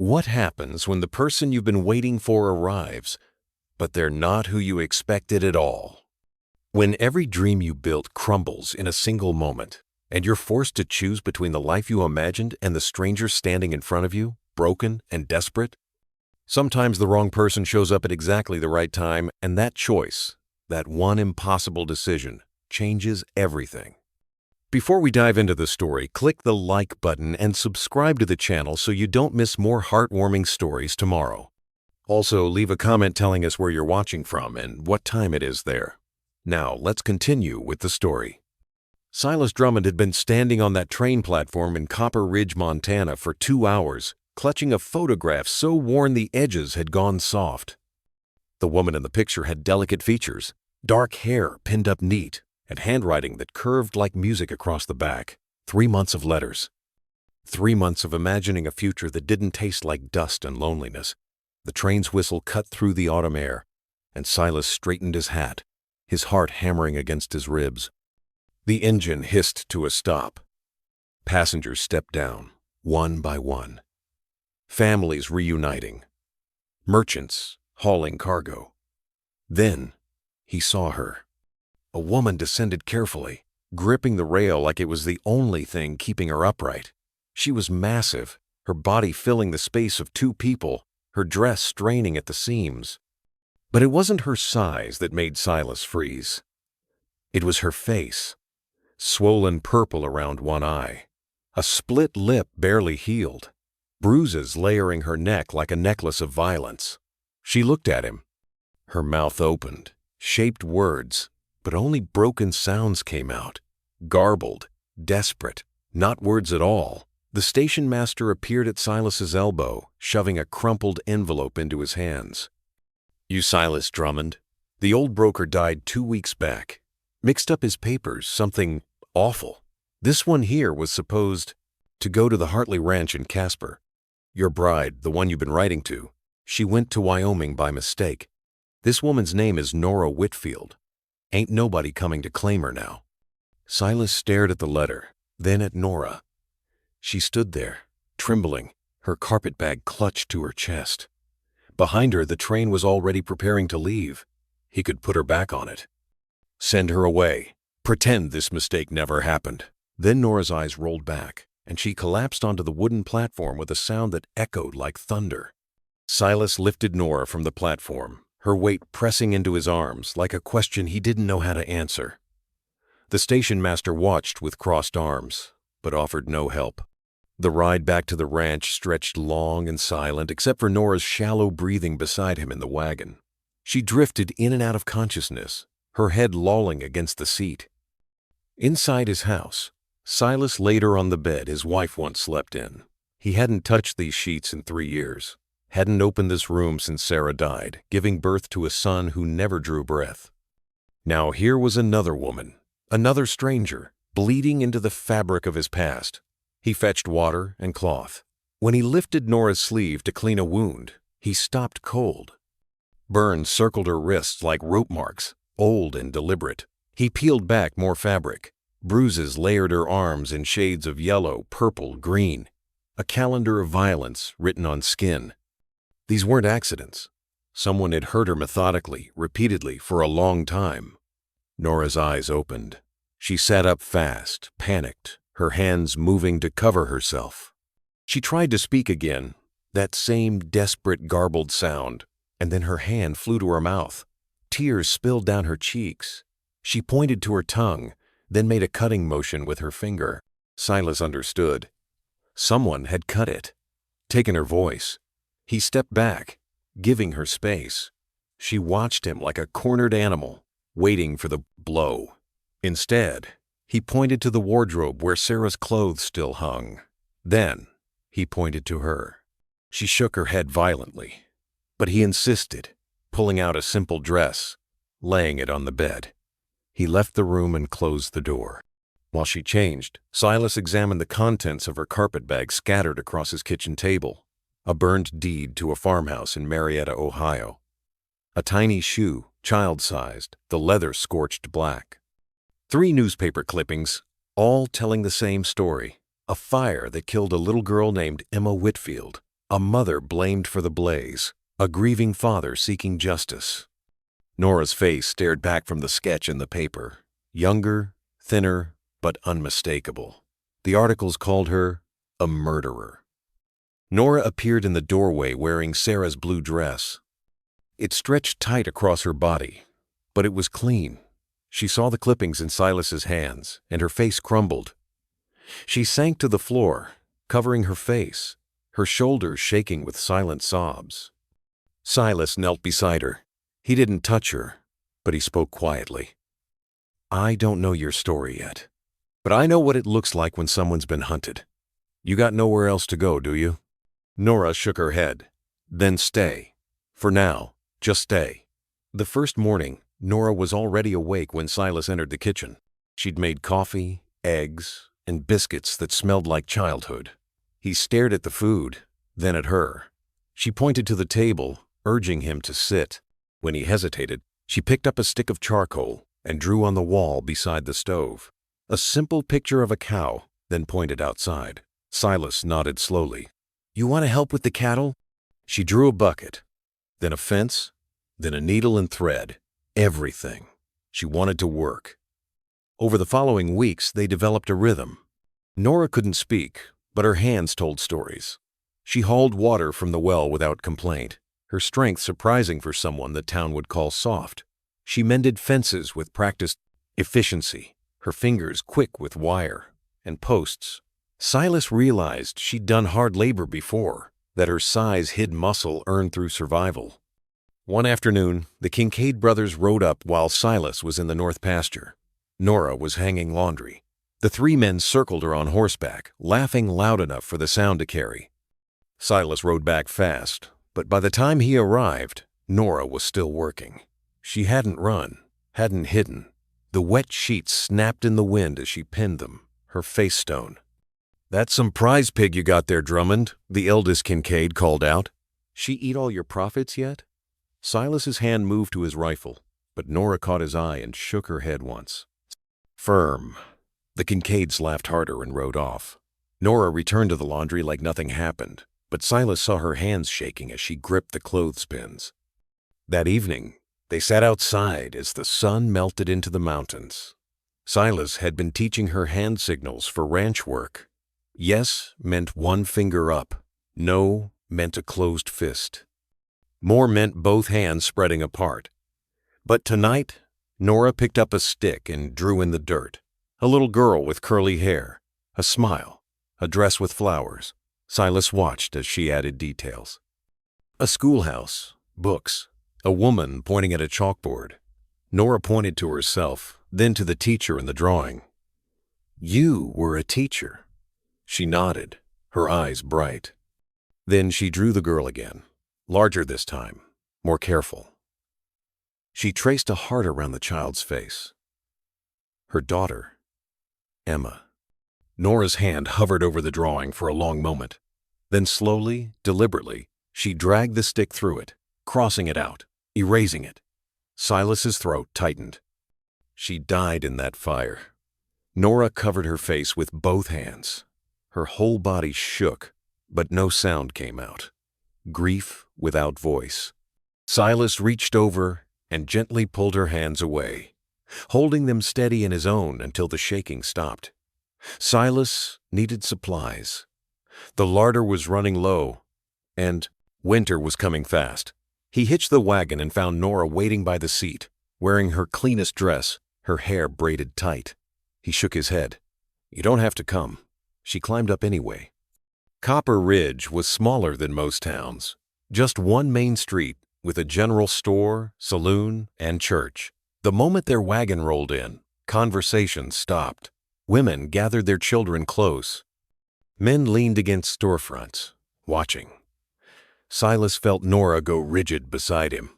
What happens when the person you've been waiting for arrives, but they're not who you expected at all? When every dream you built crumbles in a single moment, and you're forced to choose between the life you imagined and the stranger standing in front of you, broken and desperate? Sometimes the wrong person shows up at exactly the right time, and that choice, that one impossible decision, changes everything. Before we dive into the story, click the like button and subscribe to the channel so you don't miss more heartwarming stories tomorrow. Also, leave a comment telling us where you're watching from and what time it is there. Now, let's continue with the story. Silas Drummond had been standing on that train platform in Copper Ridge, Montana for 2 hours, clutching a photograph so worn the edges had gone soft. The woman in the picture had delicate features, dark hair pinned up neat, and handwriting that curved like music across the back. 3 months of letters. 3 months of imagining a future that didn't taste like dust and loneliness. The train's whistle cut through the autumn air, and Silas straightened his hat, his heart hammering against his ribs. The engine hissed to a stop. Passengers stepped down, one by one. Families reuniting. Merchants hauling cargo. Then he saw her. A woman descended carefully, gripping the rail like it was the only thing keeping her upright. She was massive, her body filling the space of 2 people, her dress straining at the seams. But it wasn't her size that made Silas freeze. It was her face, swollen purple around one eye, a split lip barely healed, bruises layering her neck like a necklace of violence. She looked at him. Her mouth opened, shaped words, but only broken sounds came out. Garbled, desperate, not words at all. The station master appeared at Silas's elbow, shoving a crumpled envelope into his hands. "You Silas Drummond? The old broker died 2 weeks back. Mixed up his papers, something awful. This one here was supposed to go to the Hartley Ranch in Casper. Your bride, the one you've been writing to, she went to Wyoming by mistake. This woman's name is Nora Whitfield. Ain't nobody coming to claim her now." Silas stared at the letter, then at Nora. She stood there, trembling, her carpet bag clutched to her chest. Behind her, the train was already preparing to leave. He could put her back on it. Send her away. Pretend this mistake never happened. Then Nora's eyes rolled back, and she collapsed onto the wooden platform with a sound that echoed like thunder. Silas lifted Nora from the platform, her weight pressing into his arms like a question he didn't know how to answer. The station master watched with crossed arms, but offered no help. The ride back to the ranch stretched long and silent except for Nora's shallow breathing beside him in the wagon. She drifted in and out of consciousness, her head lolling against the seat. Inside his house, Silas laid her on the bed his wife once slept in. He hadn't touched these sheets in 3 years. Hadn't opened this room since Sarah died, giving birth to a son who never drew breath. Now here was another woman, another stranger, bleeding into the fabric of his past. He fetched water and cloth. When he lifted Nora's sleeve to clean a wound, he stopped cold. Burns circled her wrists like rope marks, old and deliberate. He peeled back more fabric. Bruises layered her arms in shades of yellow, purple, green. A calendar of violence written on skin. These weren't accidents. Someone had hurt her methodically, repeatedly, for a long time. Nora's eyes opened. She sat up fast, panicked, her hands moving to cover herself. She tried to speak again, that same desperate, garbled sound, and then her hand flew to her mouth. Tears spilled down her cheeks. She pointed to her tongue, then made a cutting motion with her finger. Silas understood. Someone had cut it, taken her voice. He stepped back, giving her space. She watched him like a cornered animal, waiting for the blow. Instead, he pointed to the wardrobe where Sarah's clothes still hung. Then, he pointed to her. She shook her head violently, but he insisted, pulling out a simple dress, laying it on the bed. He left the room and closed the door. While she changed, Silas examined the contents of her carpet bag scattered across his kitchen table. A burned deed to a farmhouse in Marietta, Ohio. A tiny shoe, child-sized, the leather scorched black. 3 newspaper clippings, all telling the same story. A fire that killed a little girl named Emma Whitfield. A mother blamed for the blaze, a grieving father seeking justice. Nora's face stared back from the sketch in the paper. Younger, thinner, but unmistakable. The articles called her a murderer. Nora appeared in the doorway wearing Sarah's blue dress. It stretched tight across her body, but it was clean. She saw the clippings in Silas's hands, and her face crumbled. She sank to the floor, covering her face, her shoulders shaking with silent sobs. Silas knelt beside her. He didn't touch her, but he spoke quietly. "I don't know your story yet, but I know what it looks like when someone's been hunted. You got nowhere else to go, do you?" Nora shook her head. "Then stay. For now, just stay." The first morning, Nora was already awake when Silas entered the kitchen. She'd made coffee, eggs, and biscuits that smelled like childhood. He stared at the food, then at her. She pointed to the table, urging him to sit. When he hesitated, she picked up a stick of charcoal and drew on the wall beside the stove. A simple picture of a cow, then pointed outside. Silas nodded slowly. "You want to help with the cattle?" She drew a bucket, then a fence, then a needle and thread. Everything. She wanted to work. Over the following weeks, they developed a rhythm. Nora couldn't speak, but her hands told stories. She hauled water from the well without complaint, her strength surprising for someone the town would call soft. She mended fences with practiced efficiency, her fingers quick with wire and posts. Silas realized she'd done hard labor before, that her size hid muscle earned through survival. One afternoon, the Kincaid brothers rode up while Silas was in the north pasture. Nora was hanging laundry. The three men circled her on horseback, laughing loud enough for the sound to carry. Silas rode back fast, but by the time he arrived, Nora was still working. She hadn't run, hadn't hidden. The wet sheets snapped in the wind as she pinned them, her face stone. "That's some prize pig you got there, Drummond," the eldest Kincaid called out. "She eat all your profits yet?" Silas's hand moved to his rifle, but Nora caught his eye and shook her head once. "Firm." The Kincaids laughed harder and rode off. Nora returned to the laundry like nothing happened, but Silas saw her hands shaking as she gripped the clothespins. That evening, they sat outside as the sun melted into the mountains. Silas had been teaching her hand signals for ranch work. Yes meant one finger up. No meant a closed fist. More meant both hands spreading apart. But tonight, Nora picked up a stick and drew in the dirt. A little girl with curly hair, a smile, a dress with flowers. Silas watched as she added details. A schoolhouse, books, a woman pointing at a chalkboard. Nora pointed to herself, then to the teacher in the drawing. "You were a teacher." She nodded, her eyes bright. Then she drew the girl again, larger this time, more careful. She traced a heart around the child's face. Her daughter, Emma. Nora's hand hovered over the drawing for a long moment. Then slowly, deliberately, she dragged the stick through it, crossing it out, erasing it. Silas's throat tightened. She died in that fire. Nora covered her face with both hands. Her whole body shook, but no sound came out. Grief without voice. Silas reached over and gently pulled her hands away, holding them steady in his own until the shaking stopped. Silas needed supplies. The larder was running low, and winter was coming fast. He hitched the wagon and found Nora waiting by the seat, wearing her cleanest dress, her hair braided tight. He shook his head. "You don't have to come." She climbed up anyway. Copper Ridge was smaller than most towns. Just one main street with a general store, saloon, and church. The moment their wagon rolled in, conversation stopped. Women gathered their children close. Men leaned against storefronts, watching. Silas felt Nora go rigid beside him.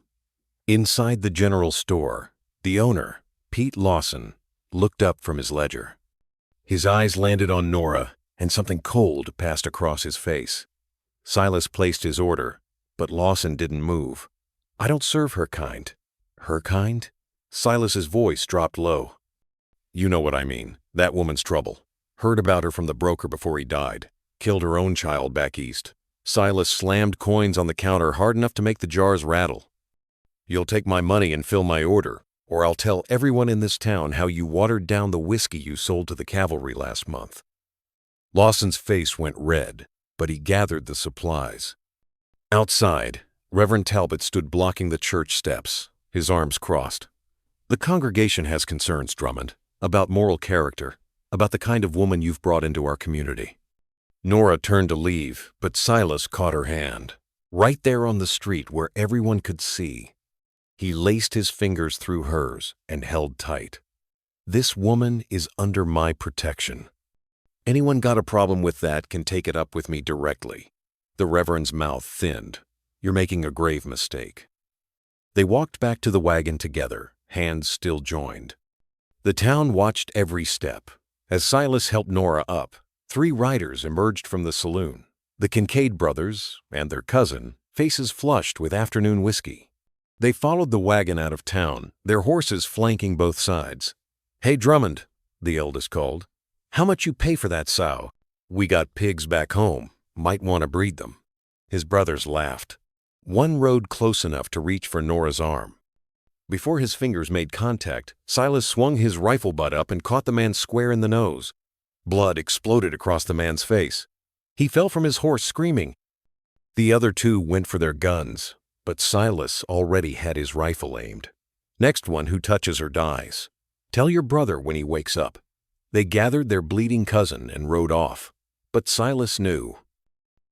Inside the general store, the owner, Pete Lawson, looked up from his ledger. His eyes landed on Nora, and something cold passed across his face. Silas placed his order, but Lawson didn't move. "I don't serve her kind." "Her kind?" Silas's voice dropped low. "You know what I mean. That woman's trouble. Heard about her from the broker before he died. Killed her own child back east. Silas slammed coins on the counter hard enough to make the jars rattle. "You'll take my money and fill my order, or I'll tell everyone in this town how you watered down the whiskey you sold to the cavalry last month." Lawson's face went red, but he gathered the supplies. Outside, Reverend Talbot stood blocking the church steps, his arms crossed. "The congregation has concerns, Drummond, about moral character, about the kind of woman you've brought into our community." Nora turned to leave, but Silas caught her hand. Right there on the street where everyone could see. He laced his fingers through hers and held tight. "This woman is under my protection. Anyone got a problem with that can take it up with me directly." The Reverend's mouth thinned. "You're making a grave mistake." They walked back to the wagon together, hands still joined. The town watched every step. As Silas helped Nora up, 3 riders emerged from the saloon. The Kincaid brothers and their cousin, faces flushed with afternoon whiskey. They followed the wagon out of town, their horses flanking both sides. "Hey, Drummond," the eldest called. "How much you pay for that sow? We got pigs back home. Might want to breed them." His brothers laughed. One rode close enough to reach for Nora's arm. Before his fingers made contact, Silas swung his rifle butt up and caught the man square in the nose. Blood exploded across the man's face. He fell from his horse screaming. The other 2 went for their guns, but Silas already had his rifle aimed. "Next one who touches her dies. Tell your brother when he wakes up." They gathered their bleeding cousin and rode off. But Silas knew.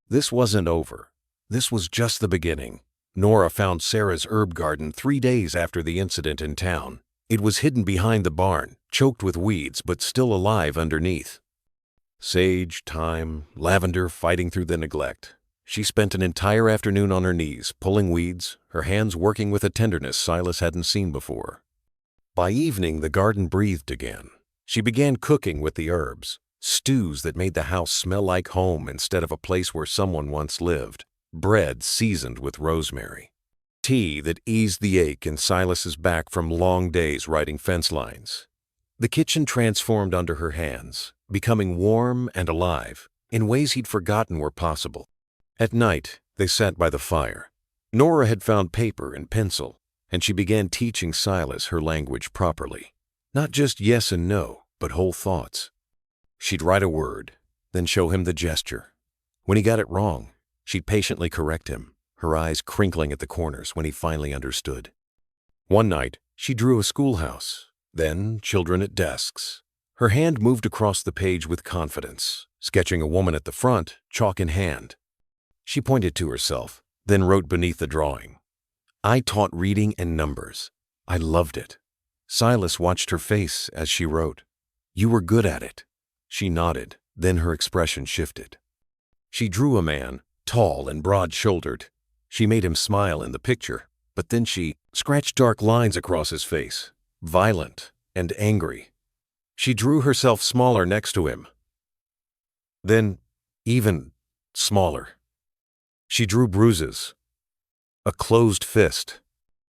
This wasn't over. This was just the beginning. Nora found Sarah's herb garden 3 days after the incident in town. It was hidden behind the barn, choked with weeds, but still alive underneath. Sage, thyme, lavender fighting through the neglect. She spent an entire afternoon on her knees, pulling weeds, her hands working with a tenderness Silas hadn't seen before. By evening, the garden breathed again. She began cooking with the herbs, stews that made the house smell like home instead of a place where someone once lived, bread seasoned with rosemary, tea that eased the ache in Silas's back from long days riding fence lines. The kitchen transformed under her hands, becoming warm and alive in ways he'd forgotten were possible. At night, they sat by the fire. Nora had found paper and pencil, and she began teaching Silas her language properly. Not just yes and no, but whole thoughts. She'd write a word, then show him the gesture. When he got it wrong, she'd patiently correct him, her eyes crinkling at the corners when he finally understood. One night, she drew a schoolhouse, then children at desks. Her hand moved across the page with confidence, sketching a woman at the front, chalk in hand. She pointed to herself, then wrote beneath the drawing. "I taught reading and numbers. I loved it." Silas watched her face as she wrote. "You were good at it." She nodded, then her expression shifted. She drew a man, tall and broad-shouldered. She made him smile in the picture, but then she scratched dark lines across his face, violent and angry. She drew herself smaller next to him. Then, even smaller. She drew bruises. A closed fist.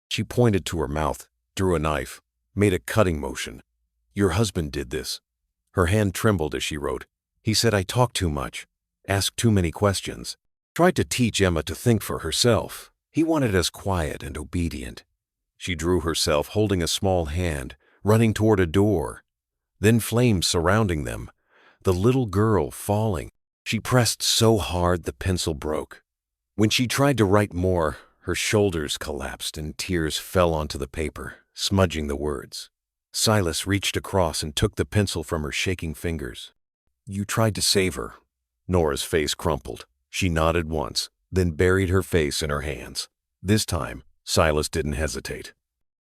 She pointed to her mouth, drew a knife, made a cutting motion. "Your husband did this." Her hand trembled as she wrote. "He said I talked too much, asked too many questions, tried to teach Emma to think for herself. He wanted us quiet and obedient." She drew herself holding a small hand, running toward a door. Then flames surrounding them, the little girl falling. She pressed so hard the pencil broke. When she tried to write more, her shoulders collapsed and tears fell onto the paper, smudging the words. Silas reached across and took the pencil from her shaking fingers. "You tried to save her." Nora's face crumpled. She nodded once, then buried her face in her hands. This time, Silas didn't hesitate.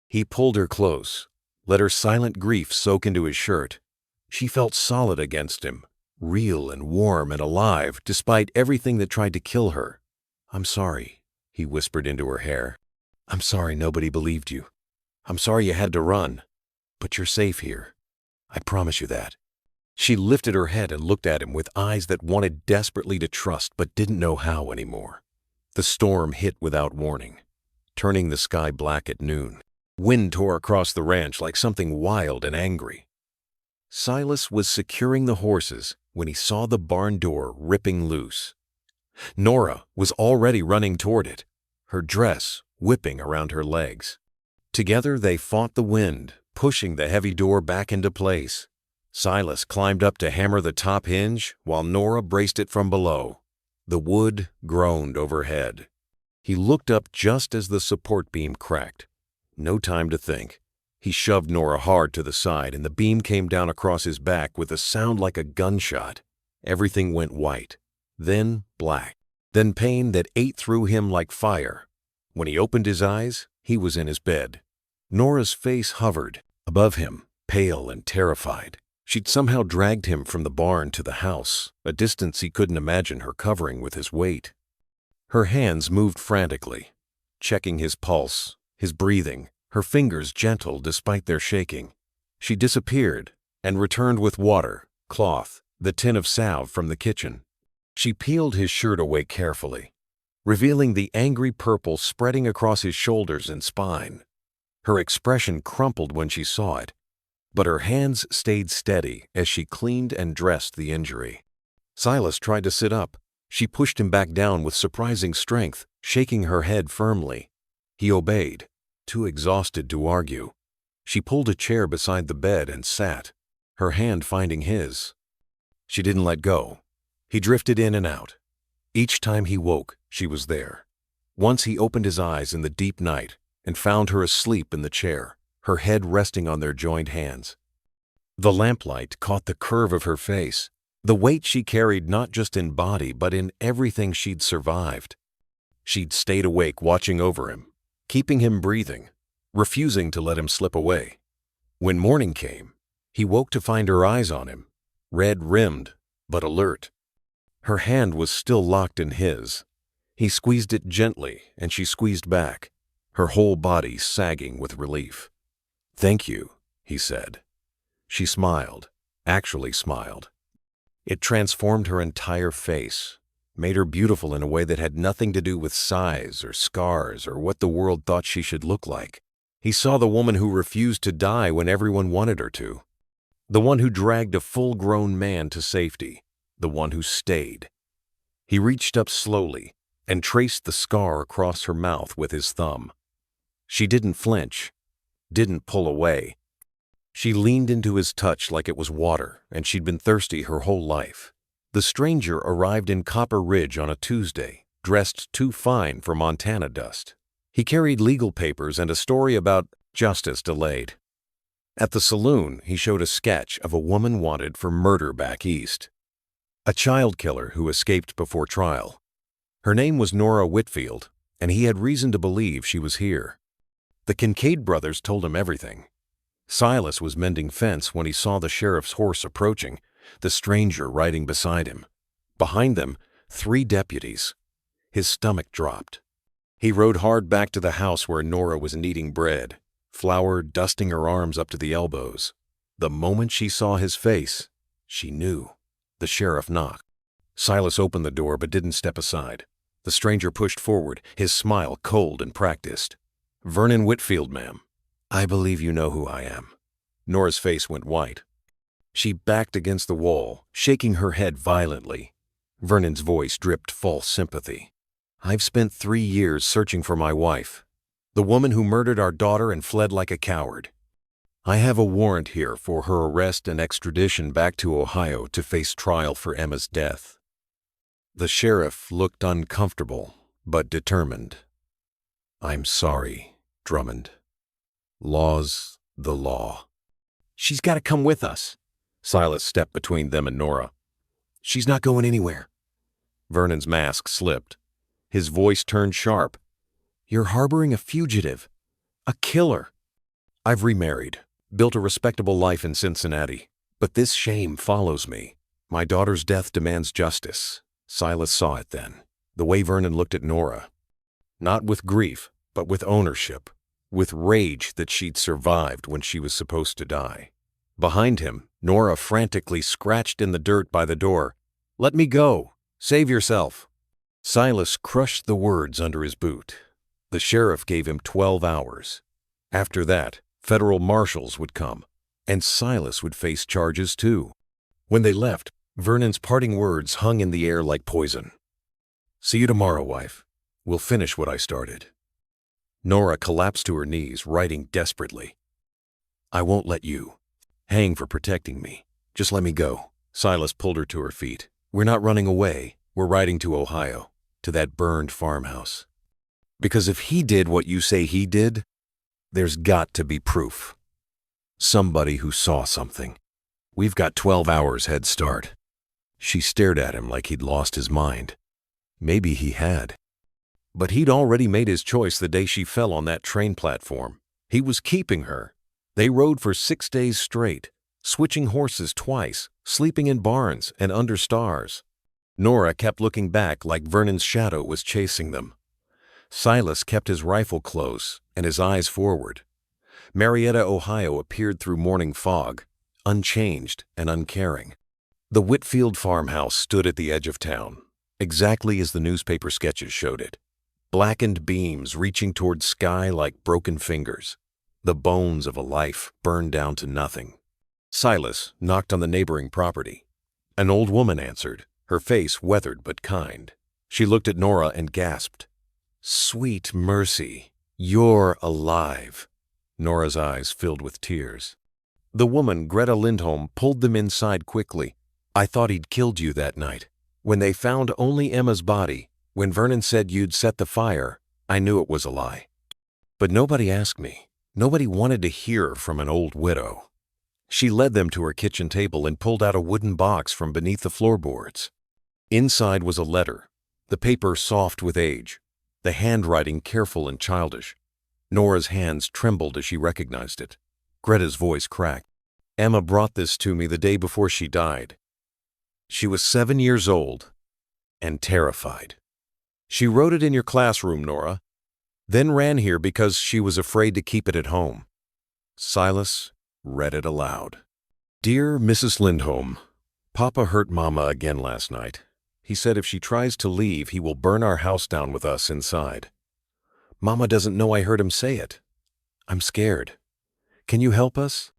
He pulled her close, let her silent grief soak into his shirt. She felt solid against him, real and warm and alive despite everything that tried to kill her. "I'm sorry," he whispered into her hair. "I'm sorry nobody believed you. I'm sorry you had to run. But you're safe here. I promise you that." She lifted her head and looked at him with eyes that wanted desperately to trust but didn't know how anymore. The storm hit without warning, turning the sky black at noon. Wind tore across the ranch like something wild and angry. Silas was securing the horses when he saw the barn door ripping loose. Nora was already running toward it, her dress whipping around her legs. Together they fought the wind, pushing the heavy door back into place. Silas climbed up to hammer the top hinge while Nora braced it from below. The wood groaned overhead. He looked up just as the support beam cracked. No time to think. He shoved Nora hard to the side and the beam came down across his back with a sound like a gunshot. Everything went white, then black, then pain that ate through him like fire. When he opened his eyes, he was in his bed. Nora's face hovered above him, pale and terrified. She'd somehow dragged him from the barn to the house, a distance he couldn't imagine her covering with his weight. Her hands moved frantically, checking his pulse, his breathing, her fingers gentle despite their shaking. She disappeared and returned with water, cloth, the tin of salve from the kitchen. She peeled his shirt away carefully, revealing the angry purple spreading across his shoulders and spine. Her expression crumpled when she saw it, but her hands stayed steady as she cleaned and dressed the injury. Silas tried to sit up. She pushed him back down with surprising strength, shaking her head firmly. He obeyed, too exhausted to argue. She pulled a chair beside the bed and sat, her hand finding his. She didn't let go. He drifted in and out. Each time he woke, she was there. Once he opened his eyes in the deep night and found her asleep in the chair, her head resting on their joined hands. The lamplight caught the curve of her face, the weight she carried not just in body but in everything she'd survived. She'd stayed awake watching over him, keeping him breathing, refusing to let him slip away. When morning came, he woke to find her eyes on him, red-rimmed but alert. Her hand was still locked in his. He squeezed it gently and she squeezed back, her whole body sagging with relief. "Thank you," he said. She smiled, actually smiled. It transformed her entire face, made her beautiful in a way that had nothing to do with size or scars or what the world thought she should look like. He saw the woman who refused to die when everyone wanted her to. The one who dragged a full-grown man to safety. The one who stayed. He reached up slowly and traced the scar across her mouth with his thumb. She didn't flinch, didn't pull away. She leaned into his touch like it was water, and she'd been thirsty her whole life. The stranger arrived in Copper Ridge on a Tuesday, dressed too fine for Montana dust. He carried legal papers and a story about justice delayed. At the saloon, he showed a sketch of a woman wanted for murder back east. A child killer who escaped before trial. Her name was Nora Whitfield, and he had reason to believe she was here. The Kincaid brothers told him everything. Silas was mending fence when he saw the sheriff's horse approaching, the stranger riding beside him. Behind them, 3 deputies. His stomach dropped. He rode hard back to the house where Nora was kneading bread, flour dusting her arms up to the elbows. The moment she saw his face, she knew. The sheriff knocked. Silas opened the door but didn't step aside. The stranger pushed forward, his smile cold and practiced. "Vernon Whitfield, ma'am. I believe you know who I am." Nora's face went white. She backed against the wall, shaking her head violently. Vernon's voice dripped false sympathy. "I've spent 3 years searching for my wife, the woman who murdered our daughter and fled like a coward. I have a warrant here for her arrest and extradition back to Ohio to face trial for Emma's death." The sheriff looked uncomfortable, but determined. "I'm sorry, Drummond. Law's the law." "She's got to come with us." Silas stepped between them and Nora. "She's not going anywhere." Vernon's mask slipped. His voice turned sharp. "You're harboring a fugitive, a killer. I've remarried, built a respectable life in Cincinnati, but this shame follows me. My daughter's death demands justice." Silas saw it then, the way Vernon looked at Nora. Not with grief, but with ownership, with rage that she'd survived when she was supposed to die. Behind him, Nora frantically scratched in the dirt by the door. "Let me go. Save yourself." Silas crushed the words under his boot. The sheriff gave him 12 hours. After that, federal marshals would come, and Silas would face charges too. When they left, Vernon's parting words hung in the air like poison. See you tomorrow, wife. We'll finish what I started. Nora collapsed to her knees, writing desperately. I won't let you hang for protecting me. Just let me go. Silas pulled her to her feet. We're not running away. We're riding to Ohio, to that burned farmhouse. Because if he did what you say he did, there's got to be proof. Somebody who saw something. We've got 12 hours head start. She stared at him like he'd lost his mind. Maybe he had. But he'd already made his choice the day she fell on that train platform. He was keeping her. They rode for 6 days straight, switching horses twice, sleeping in barns and under stars. Nora kept looking back like Vernon's shadow was chasing them. Silas kept his rifle close and his eyes forward. Marietta, Ohio appeared through morning fog, unchanged and uncaring. The Whitfield farmhouse stood at the edge of town, exactly as the newspaper sketches showed it. Blackened beams reaching toward sky like broken fingers. The bones of a life burned down to nothing. Silas knocked on the neighboring property. An old woman answered, her face weathered but kind. She looked at Nora and gasped. Sweet mercy, you're alive. Nora's eyes filled with tears. The woman, Greta Lindholm, pulled them inside quickly. I thought he'd killed you that night. When they found only Emma's body, when Vernon said you'd set the fire, I knew it was a lie. But nobody asked me. Nobody wanted to hear from an old widow. She led them to her kitchen table and pulled out a wooden box from beneath the floorboards. Inside was a letter, the paper soft with age, the handwriting careful and childish. Nora's hands trembled as she recognized it. Greta's voice cracked. Emma brought this to me the day before she died. She was 7 years old and terrified. She wrote it in your classroom, Nora, then ran here because she was afraid to keep it at home. Silas read it aloud. Dear Mrs. Lindholm, Papa hurt Mama again last night. He said if she tries to leave, he will burn our house down with us inside. Mama doesn't know I heard him say it. I'm scared. Can you help us?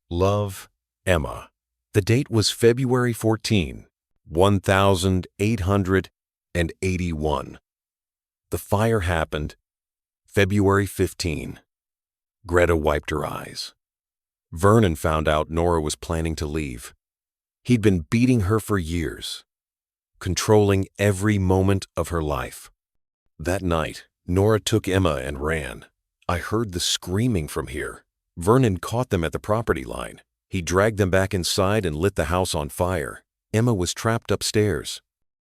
Love, Emma. The date was February 14, 1881. The fire happened February 15. Greta wiped her eyes. Vernon found out Nora was planning to leave. He'd been beating her for years, controlling every moment of her life. That night, Nora took Emma and ran. I heard the screaming from here. Vernon caught them at the property line. He dragged them back inside and lit the house on fire. Emma was trapped upstairs.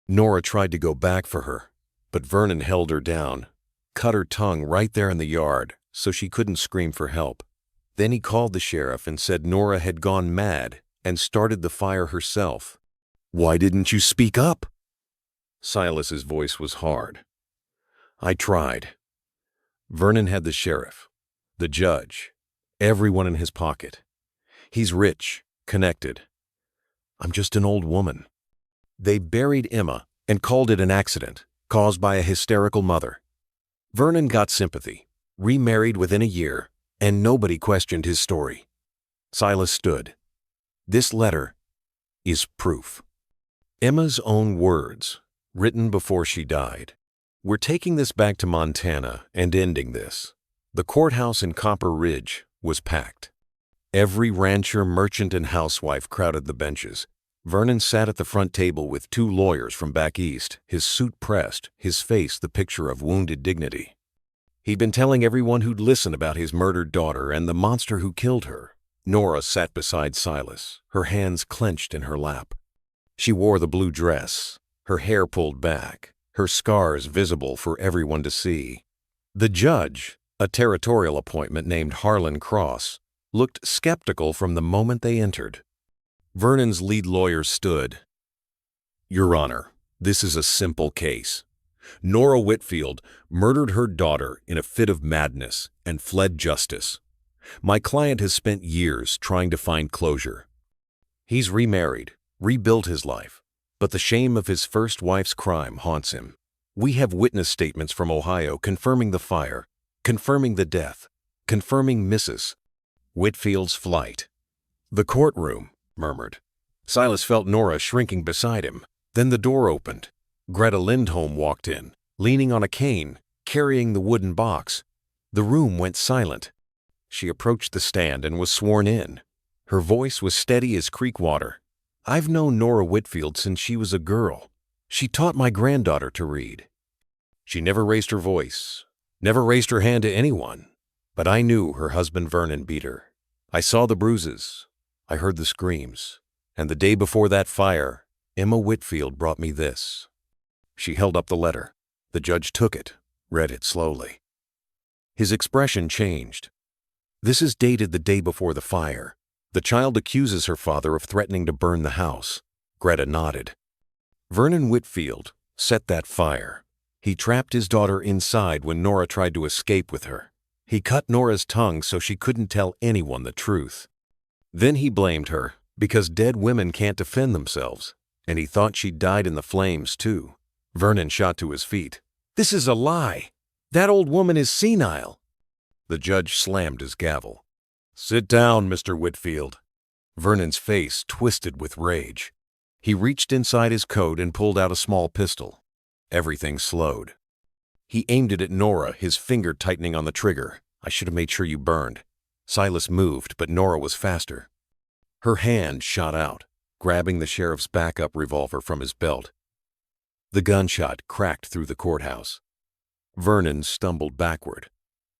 Nora tried to go back for her, but Vernon held her down, cut her tongue right there in the yard so she couldn't scream for help. Then he called the sheriff and said Nora had gone mad and started the fire herself. Why didn't you speak up? Silas's voice was hard. I tried. Vernon had the sheriff, the judge, everyone in his pocket. He's rich, connected. I'm just an old woman. They buried Emma and called it an accident caused by a hysterical mother. Vernon got sympathy, remarried within a year, and nobody questioned his story. Silas stood. This letter is proof. Emma's own words, written before she died. We're taking this back to Montana and ending this. The courthouse in Copper Ridge was packed. Every rancher, merchant, and housewife crowded the benches. Vernon sat at the front table with 2 lawyers from back east, his suit pressed, his face the picture of wounded dignity. He'd been telling everyone who'd listen about his murdered daughter and the monster who killed her. Nora sat beside Silas, her hands clenched in her lap. She wore the blue dress, her hair pulled back, her scars visible for everyone to see. The judge, a territorial appointment named Harlan Cross, looked skeptical from the moment they entered. Vernon's lead lawyer stood. Your Honor, this is a simple case. Nora Whitfield murdered her daughter in a fit of madness and fled justice. My client has spent years trying to find closure. He's remarried, rebuilt his life, but the shame of his first wife's crime haunts him. We have witness statements from Ohio confirming the fire, confirming the death, confirming Mrs. Whitfield's flight. The courtroom murmured. Silas felt Nora shrinking beside him. Then the door opened. Greta Lindholm walked in, leaning on a cane, carrying the wooden box. The room went silent. She approached the stand and was sworn in. Her voice was steady as creek water. "I've known Nora Whitfield since she was a girl. She taught my granddaughter to read. She never raised her voice, never raised her hand to anyone. But I knew her husband Vernon beat her. I saw the bruises. I heard the screams. And the day before that fire, Emma Whitfield brought me this." She held up the letter. The judge took it, read it slowly. His expression changed. "This is dated the day before the fire. The child accuses her father of threatening to burn the house." Greta nodded. "Vernon Whitfield set that fire. He trapped his daughter inside when Nora tried to escape with her. He cut Nora's tongue so she couldn't tell anyone the truth. Then he blamed her because dead women can't defend themselves, and he thought she died in the flames too." Vernon shot to his feet. "This is a lie. That old woman is senile." The judge slammed his gavel. "Sit down, Mr. Whitfield." Vernon's face twisted with rage. He reached inside his coat and pulled out a small pistol. Everything slowed. He aimed it at Nora, his finger tightening on the trigger. "I should have made sure you burned." Silas moved, but Nora was faster. Her hand shot out, grabbing the sheriff's backup revolver from his belt. The gunshot cracked through the courthouse. Vernon stumbled backward,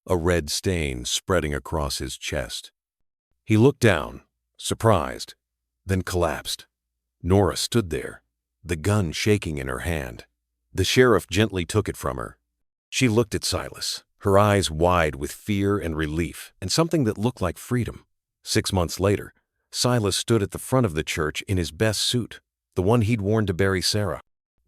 a red stain spreading across his chest. He looked down, surprised, then collapsed. Nora stood there, the gun shaking in her hand. The sheriff gently took it from her. She looked at Silas, her eyes wide with fear and relief, and something that looked like freedom. 6 months later, Silas stood at the front of the church in his best suit, the one he'd worn to bury Sarah.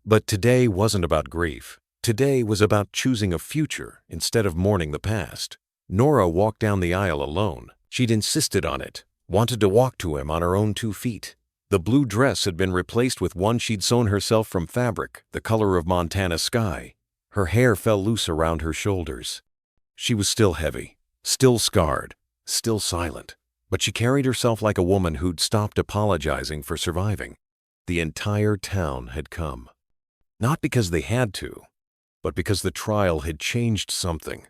But today wasn't about grief. Today was about choosing a future instead of mourning the past. Nora walked down the aisle alone. She'd insisted on it, wanted to walk to him on her own 2 feet. The blue dress had been replaced with one she'd sewn herself from fabric, the color of Montana sky. Her hair fell loose around her shoulders. She was still heavy, still scarred, still silent, but she carried herself like a woman who'd stopped apologizing for surviving. The entire town had come. Not because they had to, but because the trial had changed something.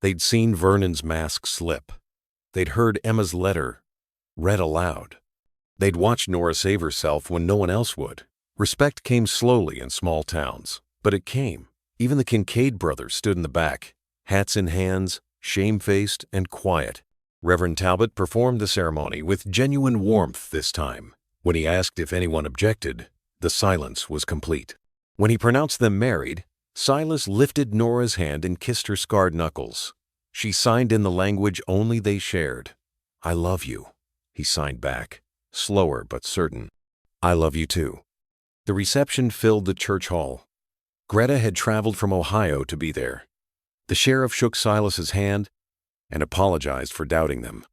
They'd seen Vernon's mask slip. They'd heard Emma's letter read aloud. They'd watched Nora save herself when no one else would. Respect came slowly in small towns, but it came. Even the Kincaid brothers stood in the back, hats in hands, shamefaced and quiet. Reverend Talbot performed the ceremony with genuine warmth this time. When he asked if anyone objected, the silence was complete. When he pronounced them married, Silas lifted Nora's hand and kissed her scarred knuckles. She signed in the language only they shared. "I love you," he signed back, slower but certain. "I love you too." The reception filled the church hall. Greta had traveled from Ohio to be there. The sheriff shook Silas's hand and apologized for doubting them.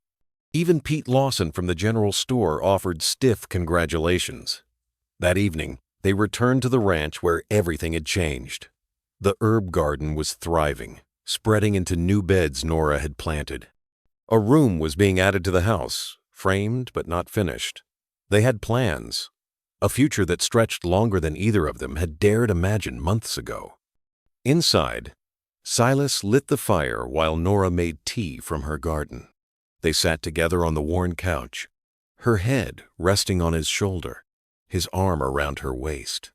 Even Pete Lawson from the general store offered stiff congratulations. That evening, they returned to the ranch where everything had changed. The herb garden was thriving, spreading into new beds Nora had planted. A room was being added to the house, framed but not finished. They had plans, a future that stretched longer than either of them had dared imagine months ago. Inside, Silas lit the fire while Nora made tea from her garden. They sat together on the worn couch, her head resting on his shoulder, his arm around her waist.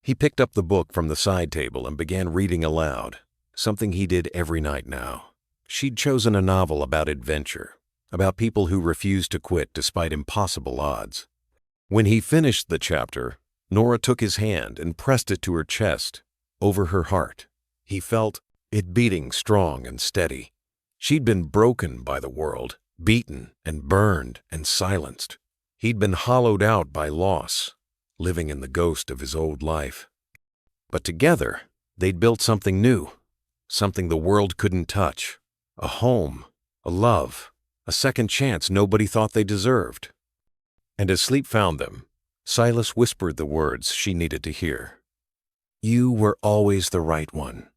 He picked up the book from the side table and began reading aloud, something he did every night now. She'd chosen a novel about adventure, about people who refused to quit despite impossible odds. When he finished the chapter, Nora took his hand and pressed it to her chest, over her heart. He felt it beating strong and steady. She'd been broken by the world, beaten and burned and silenced. He'd been hollowed out by loss, living in the ghost of his old life. But together, they'd built something new, something the world couldn't touch. A home, a love, a second chance nobody thought they deserved. And as sleep found them, Silas whispered the words she needed to hear. "You were always the right one."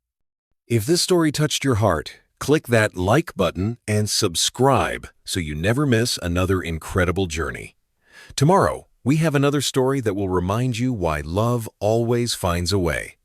If this story touched your heart, click that like button and subscribe so you never miss another incredible journey. Tomorrow, we have another story that will remind you why love always finds a way.